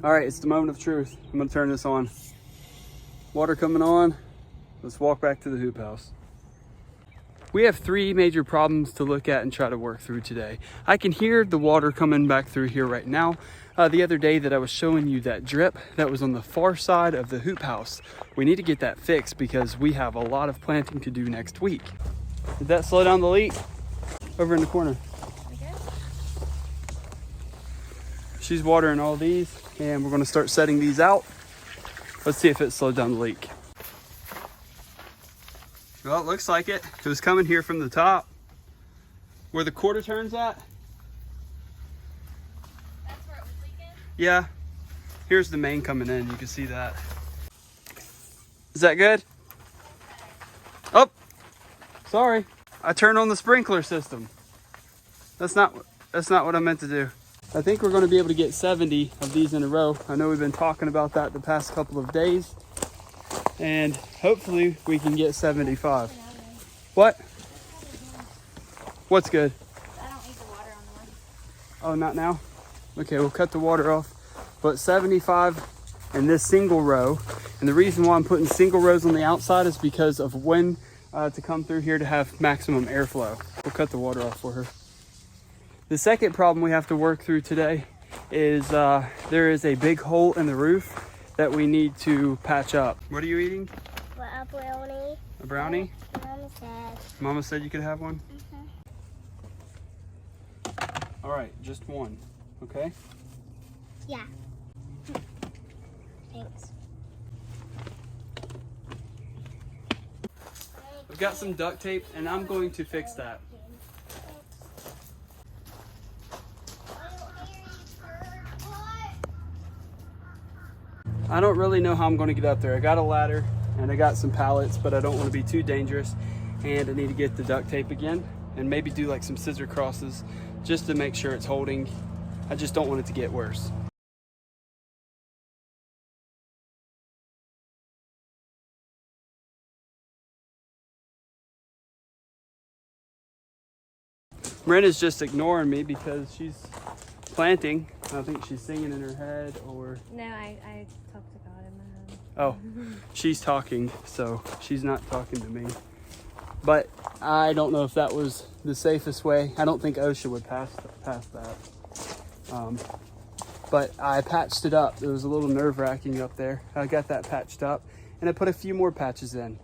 All right, it's the moment of truth. I'm gonna turn this on. Water coming on. Let's walk back to the hoop house. We have 3 major problems to look at and try to work through today. I can hear the water coming back through here right now. The other day that I was showing you that drip that was on the far side of the hoop house. We need to get that fixed because we have a lot of planting to do next week. Did that slow down the leak? Over in the corner. Okay. She's watering all these and we're gonna start setting these out. Let's see if it slowed down the leak. Well, it looks like it. It was coming here from the top. Where the quarter turns at. That's where it was leaking? Yeah. Here's the main coming in. You can see that. Is that good? Oh, sorry. I turned on the sprinkler system. That's not what I meant to do. I think we're going to be able to get 70 of these in a row. I know we've been talking about that the past couple of days. And hopefully we can get 75. What? What's good? I don't need the water on the one. Oh, not now? Okay, we'll cut the water off. But 75 in this single row. And the reason why I'm putting single rows on the outside is because of when to come through here to have maximum airflow. We'll cut the water off for her. The second problem we have to work through today is there is a big hole in the roof that we need to patch up. What are you eating? A brownie. A brownie? Mama said. Mama said you could have one? Mm-hmm. All right, just one, okay? Yeah. Thanks. I've got some duct tape and I'm going to fix that. I don't really know how I'm going to get up there. I got a ladder and I got some pallets, but I don't want to be too dangerous. And I need to get the duct tape again and maybe do like some scissor crosses just to make sure it's holding. I just don't want it to get worse. Miranda's just ignoring me because she's planting. I think she's singing in her head or... No, I talk to God in my head. Oh, she's talking, so she's not talking to me. But I don't know if that was the safest way. I don't think OSHA would pass that. But I patched it up. It was a little nerve-wracking up there. I got that patched up and I put a few more patches in.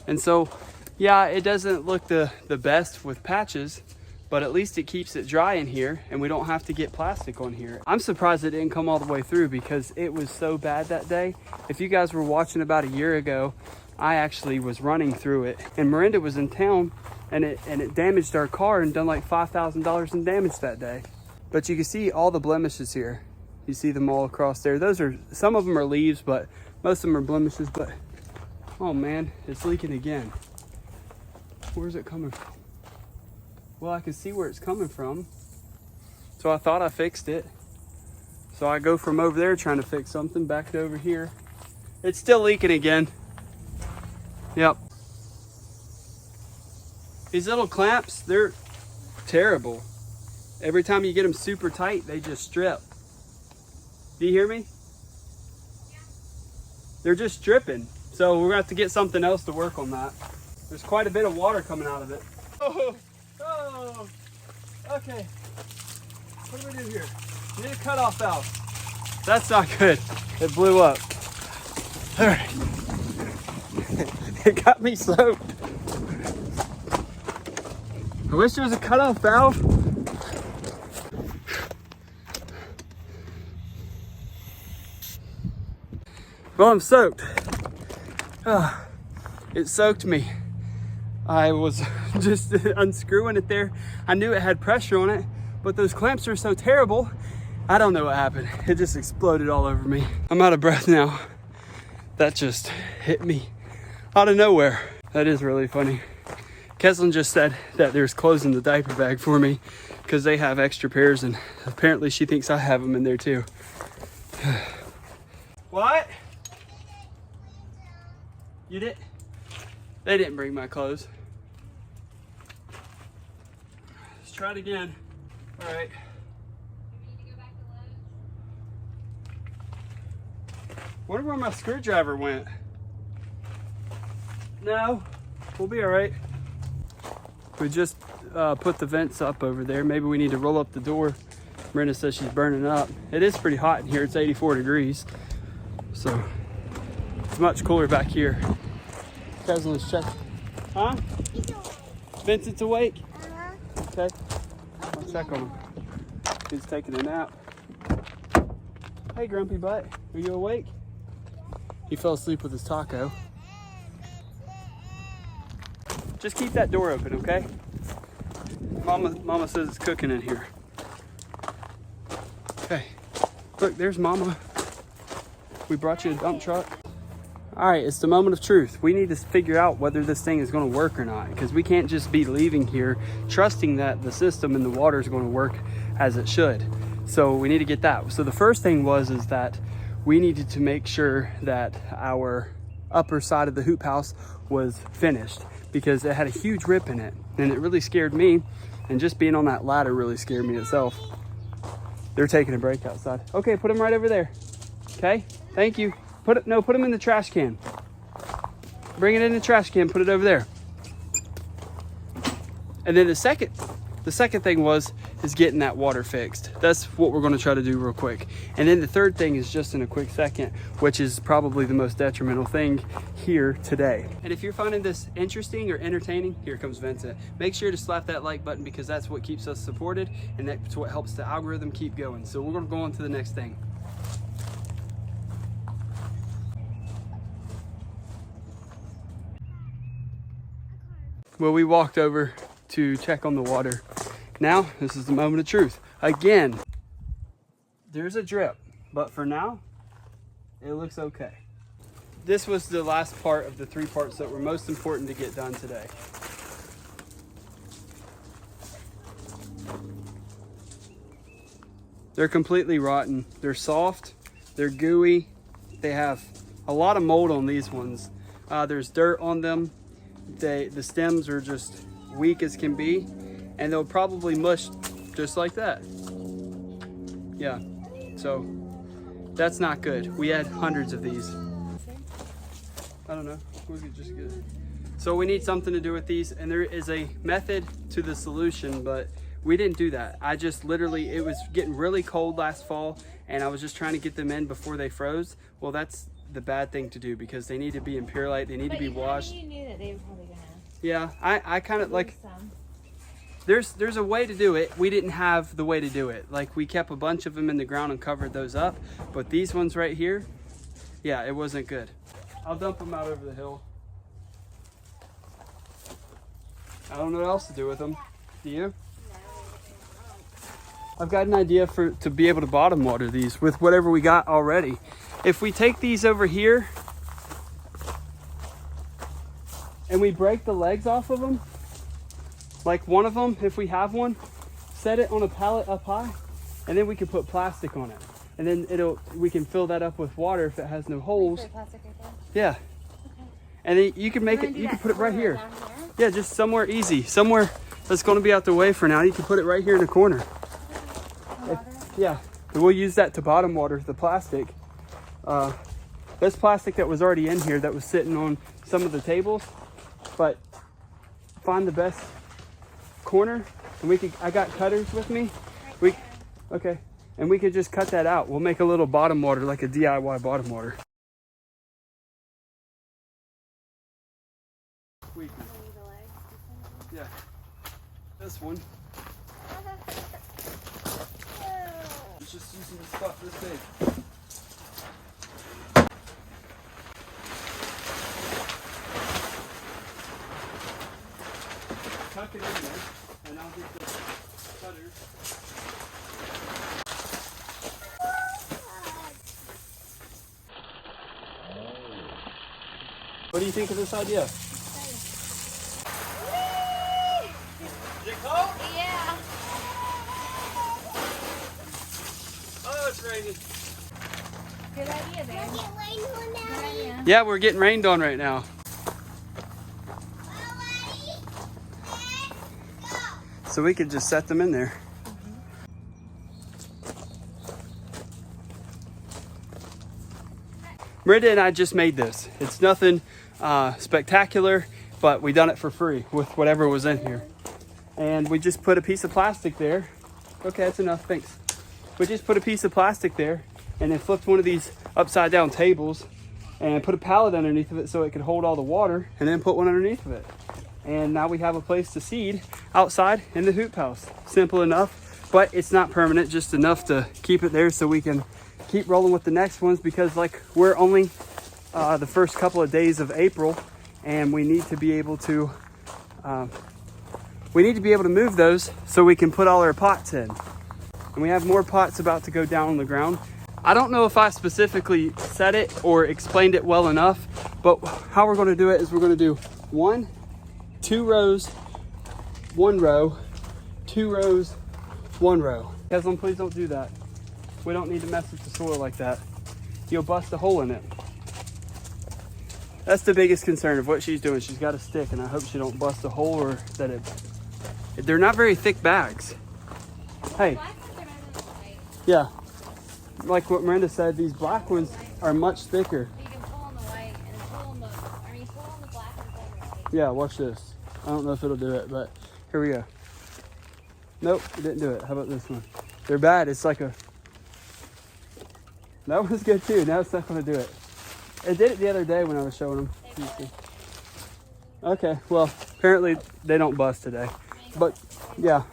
And so, yeah, it doesn't look the best with patches, but at least it keeps it dry in here and we don't have to get plastic on here. I'm surprised it didn't come all the way through because it was so bad that day. If you guys were watching about a year ago, I actually was running through it and Miranda was in town and it damaged our car and done like $5,000 in damage that day. But you can see all the blemishes here. You see them all across there. Some of them are leaves, but most of them are blemishes. But oh man, it's leaking again. Where's it coming from? Well, I can see where it's coming from. So I thought I fixed it. So I go from over there trying to fix something back to over here. It's still leaking again. Yep. These little clamps, they're terrible. Every time you get them super tight, they just strip. Do you hear me? Yeah. They're just stripping. So we're gonna have to get something else to work on that. There's quite a bit of water coming out of it. Oh. Oh, okay. What do we do here? We need a cutoff valve. That's not good. It blew up. All right. It got me soaked. I wish there was a cutoff valve. Well, I'm soaked. It soaked me. I was just unscrewing it there. I knew it had pressure on it, but those clamps are so terrible. I don't know what happened. It just exploded all over me. I'm out of breath now. That just hit me out of nowhere. That is really funny. Keslin just said that there's clothes in the diaper bag for me because they have extra pairs and apparently she thinks I have them in there too. What? You did? They didn't bring my clothes. Let's try it again. All right. Wonder where my screwdriver went. No, we'll be all right. We just put the vents up over there. Maybe we need to roll up the door. Brenda says she's burning up. It is pretty hot in here. It's 84 degrees. So it's much cooler back here. Cousin's check. Huh? Vincent's awake? Okay. I'll check on him. He's taking a nap. Hey, grumpy butt. Are you awake? He fell asleep with his taco. Just keep that door open, okay? Mama says it's cooking in here. Okay. Look, there's Mama. We brought you a dump truck. All right, it's the moment of truth. We need to figure out whether this thing is going to work or not, because we can't just be leaving here trusting that the system and the water is going to work as it should. So we need to get that. So the first thing is that we needed to make sure that our upper side of the hoop house was finished, because it had a huge rip in it and it really scared me. And just being on that ladder really scared me itself. They're taking a break outside. Okay, put them right over there. Okay, thank you. Put them in the trash can. Bring it in the trash can, put it over there. And then the second thing is getting that water fixed. That's what we're gonna try to do real quick. And then the third thing is just in a quick second, which is probably the most detrimental thing here today. And if you're finding this interesting or entertaining, here comes Vincent. Make sure to slap that like button, because that's what keeps us supported and that's what helps the algorithm keep going. So we're gonna go on to the next thing. Well, we walked over to check on the water. Now, this is the moment of truth. Again, there's a drip, but for now, it looks okay. This was the last part of the 3 parts that were most important to get done today. They're completely rotten. They're soft, they're gooey. They have a lot of mold on these ones. There's dirt on them. The stems are just weak as can be, and they'll probably mush just like that. Yeah, so that's not good. We had hundreds of these. I don't know, we could just get it. So we need something to do with these, and there is a method to the solution, but we didn't do that. I just literally, it was getting really cold last fall, and I was just trying to get them in before they froze. Well, that's the bad thing to do, because they need to be in pure light, they need to be washed. You knew that they were probably gonna. Yeah, I kind of like, there's a way to do it. We didn't have the way to do it. Like, we kept a bunch of them in the ground and covered those up, but these ones right here, yeah, it wasn't good. I'll dump them out over the hill. I don't know what else to do with them. Do you? I've got an idea to be able to bottom water these with whatever we got already. If we take these over here and we break the legs off of them, like one of them, if we have one, set it on a pallet up high, and then we can put plastic on it. And then we can fill that up with water if it has no holes. Plastic right there? Yeah. Okay. And then you can make it, you can put it right here. Yeah, just somewhere easy. Somewhere that's going to be out the way for now. You can put it right here in the corner. Yeah, we'll use that to bottom water the plastic. There's plastic that was already in here that was sitting on some of the tables, but find the best corner, and I got cutters with me. Okay, and we could just cut that out. We'll make a little bottom water, like a DIY bottom water. Yeah, this one. It's just using the spot this big. Tuck it in there, and I'll get the cutters. What do you think of this idea? Is it cold? Yeah. Oh, it's raining. Good idea, babe. Good idea. Yeah, we're getting rained on right now. So we could just set them in there. Miranda and I just made this. It's nothing spectacular, but we done it for free with whatever was in here. And we just put a piece of plastic there. Okay, that's enough, thanks. We just put a piece of plastic there and then flipped one of these upside down tables and put a pallet underneath of it so it could hold all the water, and then put one underneath of it. And now we have a place to seed outside in the hoop house. Simple enough, but it's not permanent, just enough to keep it there so we can keep rolling with the next ones, because like we're only the first couple of days of April, and we need to be able to move those so we can put all our pots in. And we have more pots about to go down on the ground. I don't know if I specifically said it or explained it well enough, but how we're going to do it is we're going to do 1, 2 rows, 1 row, 2 rows, 1 row. Keslin, please don't do that. We don't need to mess with the soil like that. You'll bust a hole in it. That's the biggest concern of what she's doing. She's got a stick, and I hope she don't bust a hole, or that they're not very thick bags. Hey. Yeah. Like what Miranda said, these black ones are much thicker. You can pull on the white and pull on the black and pull on the white. Yeah, watch this. I don't know if it'll do it, but here we go. Nope, it didn't do it. How about this one? They're bad. It's like that was good too. Now it's not going to do it. It did it the other day when I was showing them. Okay, well, apparently they don't bust today. But yeah,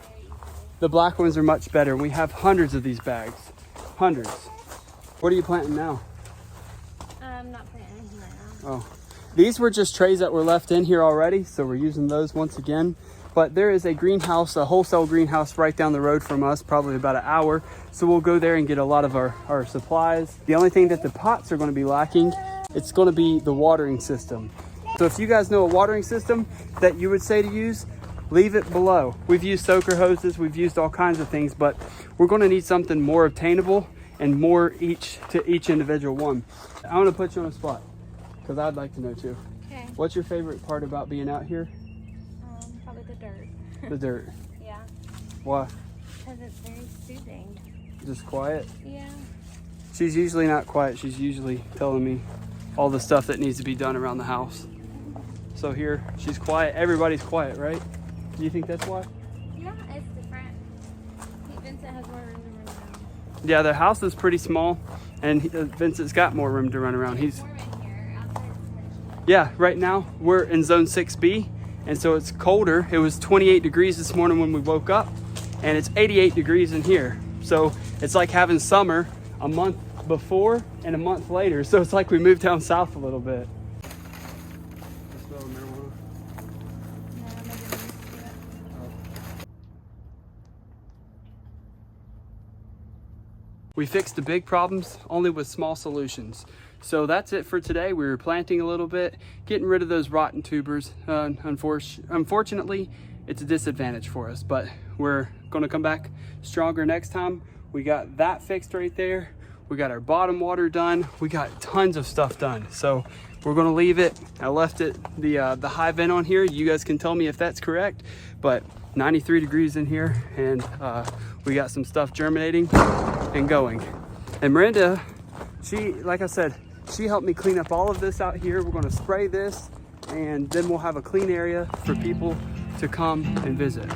the black ones are much better. We have hundreds of these bags. Hundreds. What are you planting now? I'm not planting anything right now. Oh, these were just trays that were left in here already, so we're using those once again. But there is a greenhouse, a wholesale greenhouse right down the road from us, probably about an hour. So we'll go there and get a lot of our supplies. The only thing that the pots are going to be lacking, it's going to be the watering system. So if you guys know a watering system that you would say to use, leave it below. We've used soaker hoses, we've used all kinds of things, but we're going to need something more obtainable and more to each individual one. I want to put you on a spot because I'd like to know too. Okay. What's your favorite part about being out here? Probably the dirt. The dirt. Yeah. Why? Because it's very soothing. Just quiet? Yeah. She's usually not quiet. She's usually telling me all the stuff that needs to be done around the house. So here, she's quiet. Everybody's quiet, right? Do you think that's why? Yeah, it's different. Vincent has more room to run around. Yeah, the house is pretty small, and Vincent's got more room to run around. There's warm in here. Outside it's more. Yeah, right now we're in zone 6B, and so it's colder. It was 28 degrees this morning when we woke up, and it's 88 degrees in here. So it's like having summer a month before and a month later. So it's like we moved down south a little bit. I smell marijuana. No, maybe we need to do it. We fixed the big problems only with small solutions. So that's it for today. We were planting a little bit, getting rid of those rotten tubers. Unfortunately, it's a disadvantage for us, but we're gonna come back stronger next time. We got that fixed right there. We got our bottom water done. We got tons of stuff done. So we're gonna leave it. I left it the high vent on here. You guys can tell me if that's correct, but 93 degrees in here, and we got some stuff germinating and going. And Miranda, she, like I said, she helped me clean up all of this out here. We're gonna spray this, and then we'll have a clean area for people to come and visit.